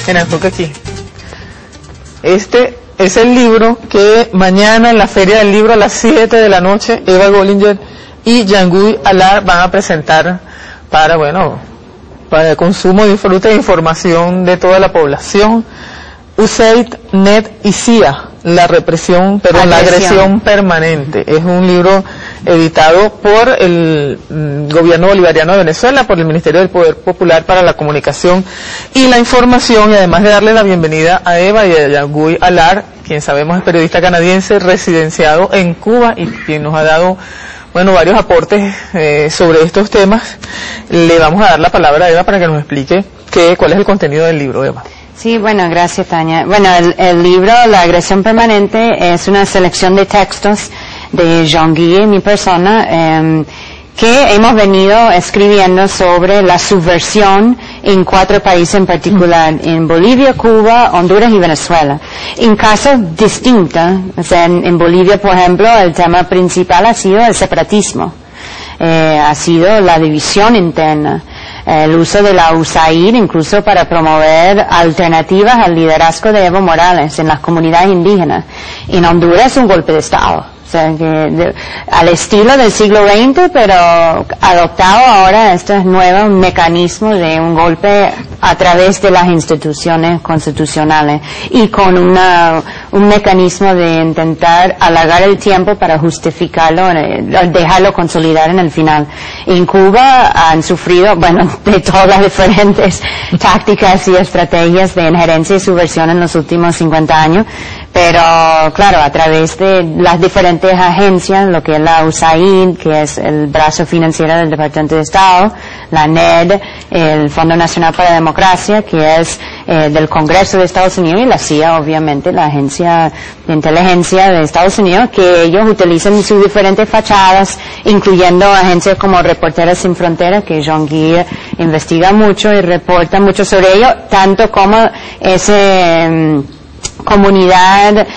en Azúcar aquí. Este es el libro que mañana en la Feria del Libro a las 7 de la noche Eva Gollinger y Jean-Guy Allard van a presentar para, bueno, para el consumo, disfrute e información de toda la población. USAID, NET y CIA, la agresión permanente. Es un libro editado por el gobierno bolivariano de Venezuela, por el Ministerio del Poder Popular para la Comunicación y la Información, y además de darle la bienvenida a Eva y a Jean-Guy Allard, quien sabemos es periodista canadiense residenciado en Cuba y quien nos ha dado, bueno, varios aportes sobre estos temas. Le vamos a dar la palabra a Eva para que nos explique cuál es el contenido del libro, Eva. Sí, bueno, gracias, Tania. Bueno, el libro La agresión permanente es una selección de textos de Jean-Guy y mi persona que hemos venido escribiendo sobre la subversión en 4 países en particular, en Bolivia, Cuba, Honduras y Venezuela. En casos distintos, o sea, en Bolivia, por ejemplo, el tema principal ha sido el separatismo, ha sido la división interna. El uso de la USAID incluso para promover alternativas al liderazgo de Evo Morales en las comunidades indígenas. En Honduras es un golpe de Estado, o sea, al estilo del siglo XX, pero adoptado ahora estos nuevos mecanismos de un golpe a través de las instituciones constitucionales y con un mecanismo de intentar alargar el tiempo para justificarlo, dejarlo consolidar en el final. En Cuba han sufrido, bueno, de todas las diferentes tácticas y estrategias de injerencia y subversión en los últimos 50 años, pero claro, a través de las diferentes agencias, lo que es la USAID, que es el brazo financiero del Departamento de Estado, la NED, el Fondo Nacional para la Democracia, que es del Congreso de Estados Unidos, y la CIA, obviamente, la agencia de inteligencia de Estados Unidos, que ellos utilizan sus diferentes fachadas, incluyendo agencias como Reporteros Sin Fronteras, que Jean-Guy investiga mucho y reporta mucho sobre ello, tanto como ese comunidad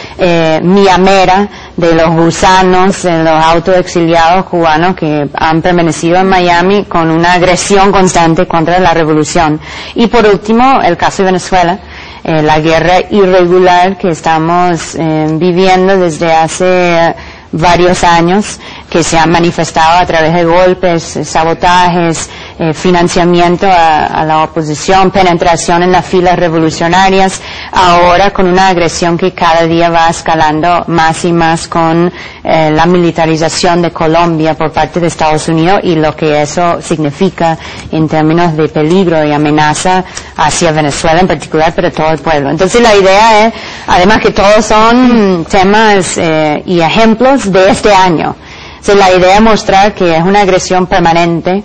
miamera de los gusanos, de los autoexiliados cubanos que han permanecido en Miami con una agresión constante contra la revolución. Y por último, el caso de Venezuela, la guerra irregular que estamos viviendo desde hace varios años, que se han manifestado a través de golpes, sabotajes, financiamiento a la oposición, penetración en las filas revolucionarias, ahora con una agresión que cada día va escalando más y más con la militarización de Colombia por parte de Estados Unidos y lo que eso significa en términos de peligro y amenaza hacia Venezuela en particular, pero todo el pueblo. Entonces la idea es, además que todos son temas y ejemplos de este año. Entonces la idea es mostrar que es una agresión permanente,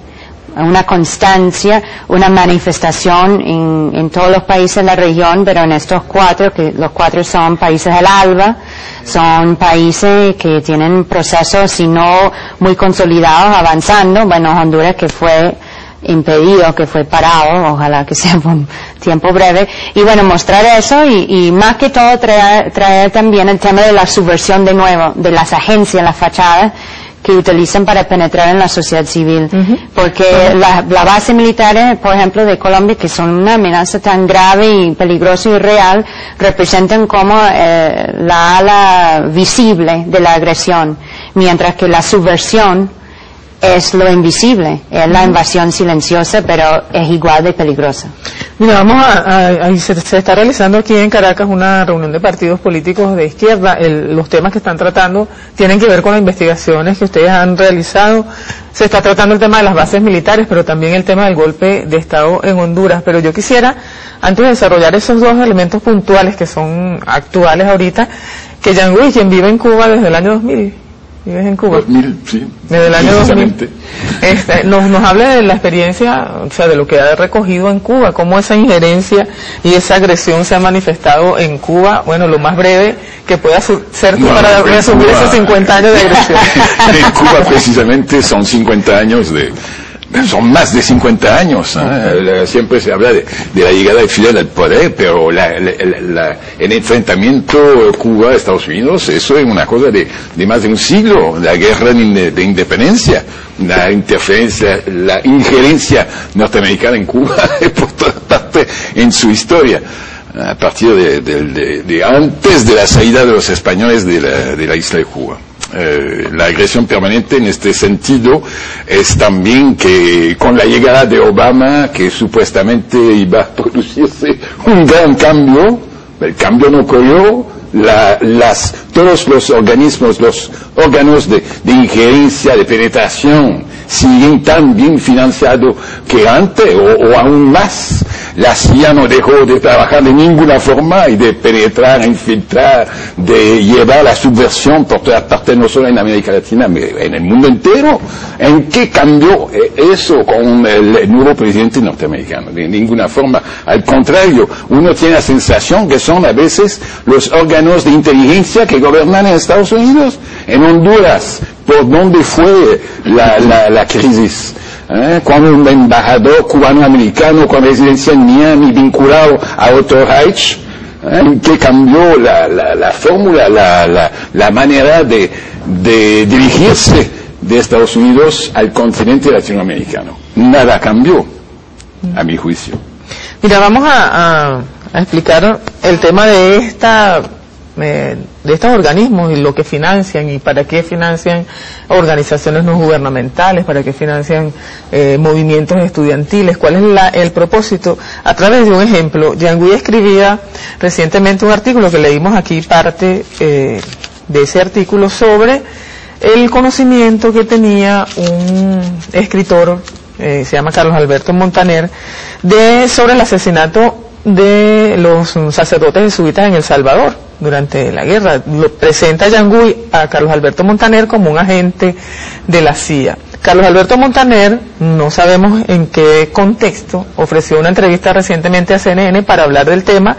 una constancia, una manifestación en todos los países de la región, pero en estos 4, que los 4 son países del ALBA, son países que tienen procesos, si no muy consolidados, avanzando. Bueno, Honduras, que fue impedido, que fue parado, ojalá que sea por un tiempo breve, y bueno, mostrar eso y más que todo traer también el tema de la subversión de nuevo, de las agencias, las fachadas que utilizan para penetrar en la sociedad civil, porque la base militar, por ejemplo, de Colombia, que son una amenaza tan grave y peligrosa y real, representan como la ala visible de la agresión, mientras que la subversión es lo invisible, es la invasión silenciosa, pero es igual de peligrosa. Mira, se está realizando aquí en Caracas una reunión de partidos políticos de izquierda. Los temas que están tratando tienen que ver con las investigaciones que ustedes han realizado. Se está tratando el tema de las bases militares, pero también el tema del golpe de Estado en Honduras. Pero yo quisiera, antes de desarrollar esos 2 elementos puntuales que son actuales ahorita, que Jean-Guy, quien vive en Cuba desde el año 2000, ¿vives en Cuba? 2000, sí. Desde el año 2000. Nos hable de la experiencia, o sea, de lo que ha recogido en Cuba, cómo esa injerencia y esa agresión se ha manifestado en Cuba, bueno, lo más breve que pueda ser para resumir esos 50 años de agresión. En Cuba precisamente son 50 años son más de 50 años. Siempre se habla de la llegada de Fidel al poder, pero el enfrentamiento Cuba-Estados Unidos, eso es una cosa de más de un siglo. La guerra de independencia, la interferencia, la injerencia norteamericana en Cuba es por todas partes en su historia. a partir de antes de la salida de los españoles de la isla de Cuba. La agresión permanente en este sentido es también que con la llegada de Obama, que supuestamente iba a producirse un gran cambio, el cambio no ocurrió, todos los organismos, los órganos de injerencia, de penetración, siguen tan bien financiados que antes, o aún más. La CIA no dejó de trabajar de ninguna forma y de penetrar, infiltrar, de llevar la subversión por todas partes, no solo en América Latina, sino en el mundo entero. ¿En qué cambió eso con el nuevo presidente norteamericano? De ninguna forma. Al contrario, uno tiene la sensación que son a veces los órganos de inteligencia que gobiernan en Estados Unidos, en Honduras, por donde fue la crisis. Cuando un embajador cubano-americano con residencia en Miami vinculado a otro Reich, que cambió la fórmula, la manera de dirigirse de Estados Unidos al continente latinoamericano. Nada cambió, a mi juicio. Mira, vamos a explicar el tema de estos organismos y lo que financian y para qué financian organizaciones no gubernamentales, para qué financian movimientos estudiantiles, cuál es el propósito. A través de un ejemplo, Yanguy escribía recientemente un artículo que leímos aquí, parte de ese artículo, sobre el conocimiento que tenía un escritor, se llama Carlos Alberto Montaner, sobre el asesinato de los sacerdotes jesuitas en El Salvador durante la guerra. Lo presenta Yanguy a Carlos Alberto Montaner como un agente de la CIA. Carlos Alberto Montaner, no sabemos en qué contexto, ofreció una entrevista recientemente a CNN para hablar del tema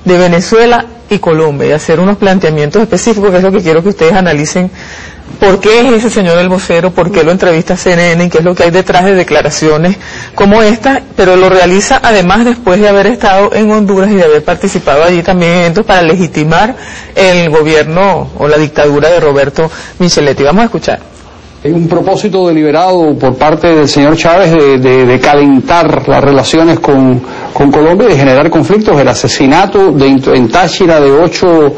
de Venezuela y Colombia y hacer unos planteamientos específicos, que es lo que quiero que ustedes analicen. ¿Por qué es ese señor el vocero? ¿Por qué lo entrevista CNN? ¿Qué es lo que hay detrás de declaraciones como esta? Pero lo realiza además después de haber estado en Honduras y de haber participado allí también en eventos para legitimar el gobierno o la dictadura de Roberto Micheletti. Vamos a escuchar. Hay un propósito deliberado por parte del señor Chávez de calentar las relaciones con Colombia y de generar conflictos. El asesinato en Táchira de 8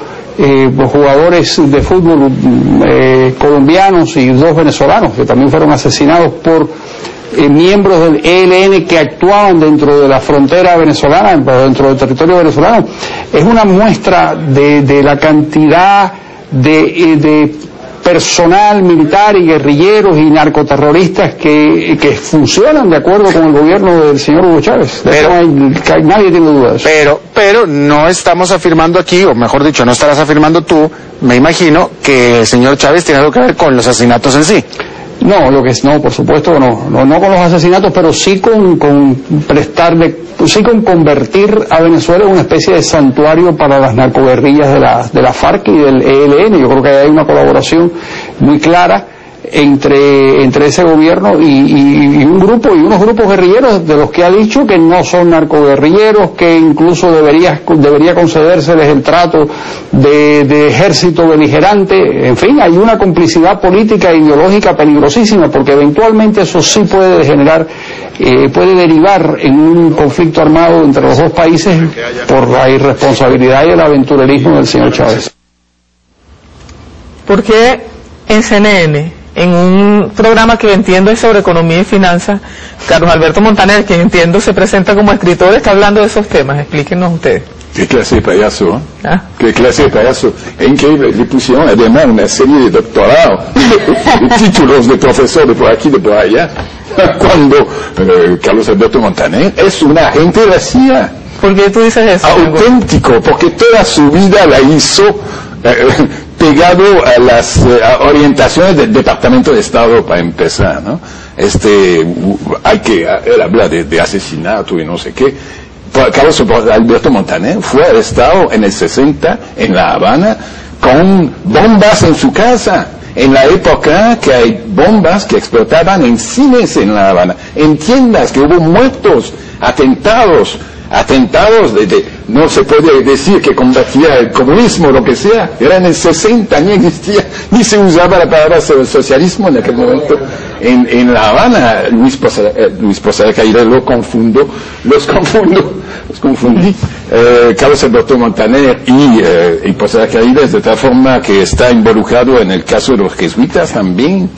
jugadores de fútbol colombianos y 2 venezolanos que también fueron asesinados por miembros del ELN que actuaban dentro de la frontera venezolana, dentro del territorio venezolano, es una muestra de la cantidad de personal militar y guerrilleros y narcoterroristas que funcionan de acuerdo con el gobierno del señor Hugo Chávez. Nadie tiene dudas. Pero no estamos afirmando aquí, o mejor dicho, no estarás afirmando tú, me imagino, que el señor Chávez tiene algo que ver con los asesinatos en sí. No, por supuesto que no con los asesinatos, pero sí con convertir a Venezuela en una especie de santuario para las narcoguerrillas de la FARC y del ELN. Yo creo que hay una colaboración muy clara entre ese gobierno y unos grupos guerrilleros de los que ha dicho que no son narcoguerrilleros, que incluso debería concedérseles el trato de ejército beligerante. En fin, hay una complicidad política e ideológica peligrosísima, porque eventualmente eso sí puede puede derivar en un conflicto armado entre los dos países por la irresponsabilidad y el aventurerismo del señor Chávez. ¿Por qué en CNN, en un programa que entiendo es sobre economía y finanzas, Carlos Alberto Montaner, quien entiendo se presenta como escritor, está hablando de esos temas? Explíquenos ustedes. Qué clase de payaso, ¿eh? Qué clase de payaso. Es increíble. Le pusieron además una serie de doctorados, de títulos de profesor de por aquí, de por allá, cuando Carlos Alberto Montaner es un agente de la CIA. ¿Por qué tú dices eso? Auténtico, porque toda su vida la hizo pegado a las orientaciones del Departamento de Estado, para empezar, ¿no? Él habla de asesinato y no sé qué. Carlos Alberto Montaner fue arrestado en el 60 en La Habana con bombas en su casa, en la época que hay bombas que explotaban en cines en La Habana, en tiendas, que hubo muertos, atentados. atentados, no se puede decir que combatía el comunismo o lo que sea. Era en el 60, ni existía, ni se usaba la palabra socialismo en aquel momento. En La Habana, Luis Posada Caídas los confundí. Carlos Alberto Montaner y Posada Caídas, de tal forma que está involucrado en el caso de los jesuitas también.